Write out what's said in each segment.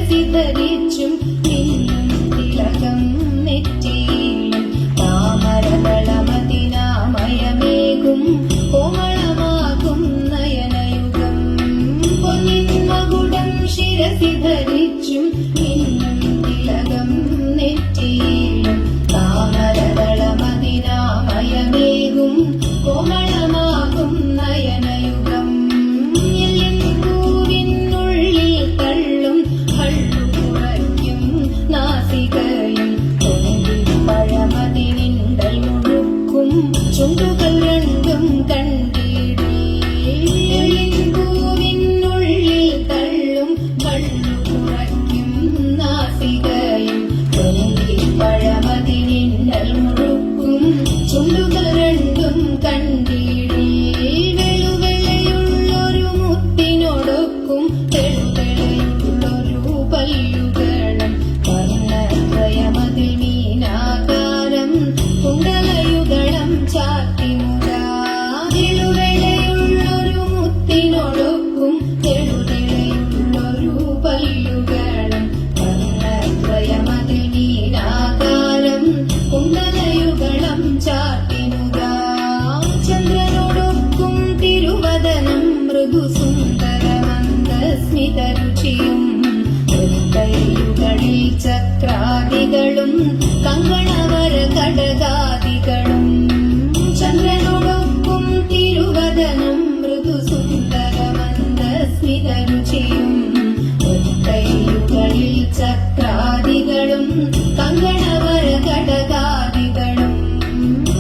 ശിരസി ധരിച്ചും നിന്നും തിലകം നെറ്റിയിലും താമരകളമതിനാമയമേകും കോമളമാകും നയനയുഗം പൊന്നിൻ മകുടം ശിരസി ധരിച്ചും നിന്നും തിലകം നെറ്റിയിലും താമരകളമതിനാമയമേകും കോമളമാകും നയനയുഗം എല്ലിൻ പൂവിനുള്ളിൽ തള്ളും കള്ളു കുറയ്ക്കും നാസികയും പഴമതിനിണ്ടൽ മുഴുക്കും ചുണ്ടുകൾ രണ്ടും കണ്ടിടേ എല്ലിൻ പൂവിനുള്ളിൽ തള്ളും കള്ളു കുറയ്ക്കും നാസികയും പഴമതിനിണ്ടൽ മുഴുക്കും ചുണ്ടുകൾ രണ്ടും കണ്ടിടേ വെളുവെളയുള്ളൊരു മുത്തിനോടൊക്കും തെളുതെളയുള്ളൊരു പല്ലുകളും വർണ്ണദ്വയമതിൽ മീനാകാരം കുണ്ടലയുഗളം ചാർത്തിമുടാ വെളുവെളയുള്ളൊരു മുത്തിനോടൊക്കും തെളുതെളയുള്ളൊരു പല്ലുകളും വർണ്ണദ്വയമതിൽ മീനാകാരം കുണ്ടലയുഗളം ചാർത്തിമുടാ ചന്ദ്രനോടൊക്കും തിരുവദനം മൃദുസുന്ദരമന്ദസ്മിതരുചിയും കൈയുകളിൽ ചക്രാദികളും കങ്കണവര കടകാദികളും ചന്ദ്രനോടൊക്കും തിരുവദനം മൃദുസുന്ദരമന്ദസ്മിതരുചിയും കൈയുകളിൽ ചക്രാദികളും കങ്കണവര കടകാദികളും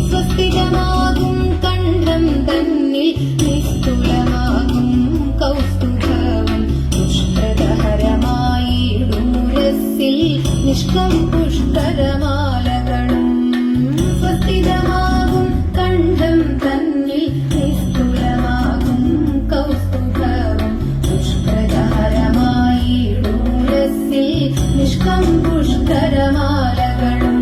സ്വസ്തികമാകും കണ്ഠം തന്നിൽ നിസ്തുലമാകും കൗസ്തുഭവും പുഷ്കരഹരമായിടുമുരസ്സിൽ നിഷ്കം പുഷ്കരമാലകളും സ്വസ്തികമാകും കണ്ഠം തന്നിൽ നിസ്തുലമാകും കൗസ്തുഭവും പുഷ്കരഹരമായിടുമുരസ്സിൽ നിഷ്കം പുഷ്കരമാലകളും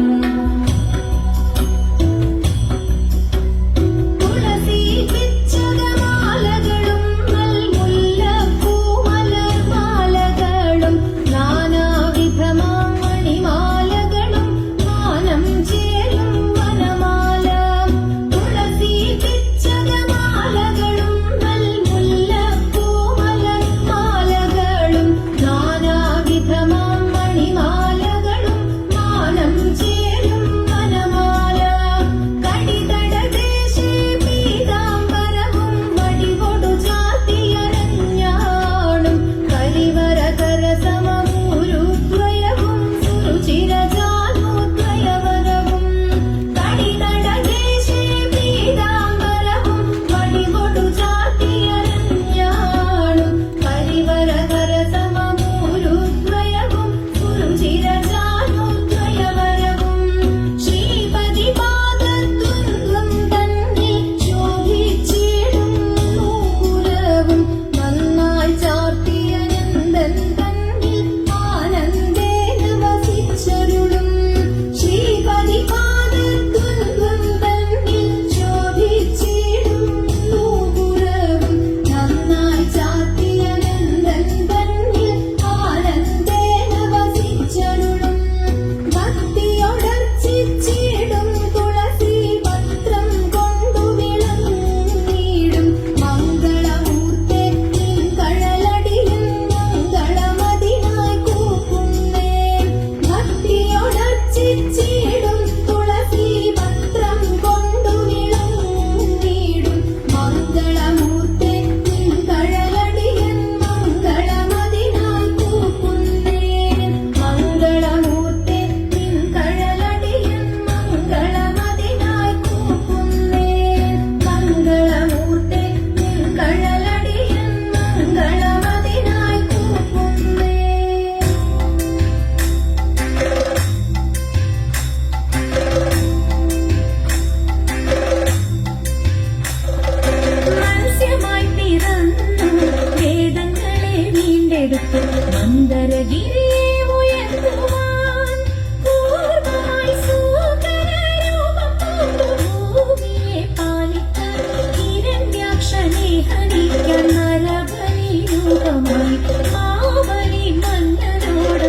ഹരിക്കാൻ നരബലി രൂപമായി ആവലി മന്നനോട്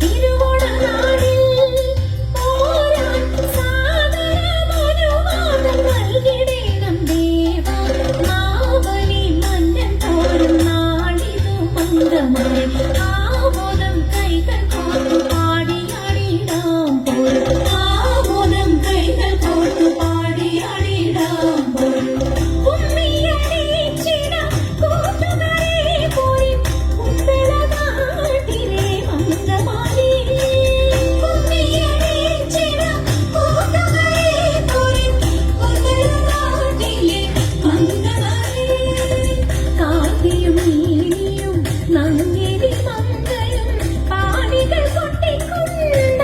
തിരുവോണനാളിൽ ഓരാൻ സാദരമനുവാദം നൽകിടേണം ദേവാ. മാവലി മന്നൻ പോരും നാളിതു മംഗമായി ആമോദം കൈകൾ കോർത്തു പാടിയാടിടാം പോരും. ആമോദം കൈകൾ കോർത്തു പാടിയാടിടാം പോരും. ഉമ്മിയണിയിച്ചിടാം കൂട്ടുകാരെ പോരും ഉത്തരനാട്ടിലെ മംഗമാലി. ഉമ്മിയണിയിച്ചിടാം കൂട്ടുകാരെ പോരും ഉത്തരനാട്ടിലെ മംഗമാലി. കാത്തിയും നീലിയും നങ്ങേലി മംഗയും പാടികൾ കൊട്ടിക്കൊണ്ടാടിടാതെ.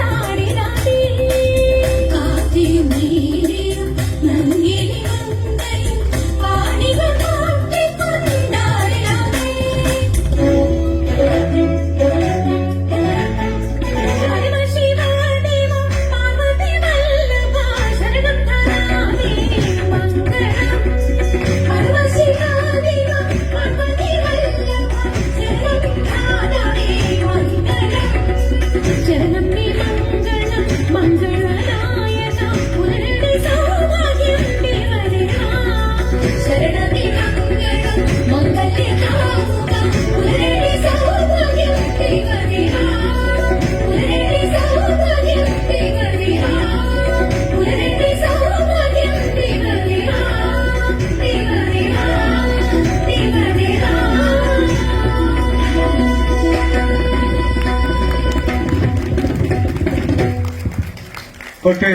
കാത്തിയും നീലിയും നങ്ങേലി മംഗയും പാടികൾ കൊട്ടിക്കൊണ്ടാടിടാതെ. പരമശിവദേവ പാർവതി വല്ലഭ ശരണം ധരാമേ മംഗളം. പരമശിവദേവ പാർവതി വല്ലഭ ശരണം ധരാമേ മംഗളം. ശരണം മേ മംഗളം മംഗളനായക പുനരടി സൗഭാഗ്യം ദേവദേവാ. ശരണമേ മംഗളം മംഗല്യകാമുക പുനരടി സൗഭാഗ്യം ദേവദേവാ. പുനരടി സൗഭാഗ്യം ദേവദേവാ. പുനരടി സൗഭാഗ്യം ദേവദേവാ. ദേവദേവാ ദേവദേവാ. ഓക്കെ.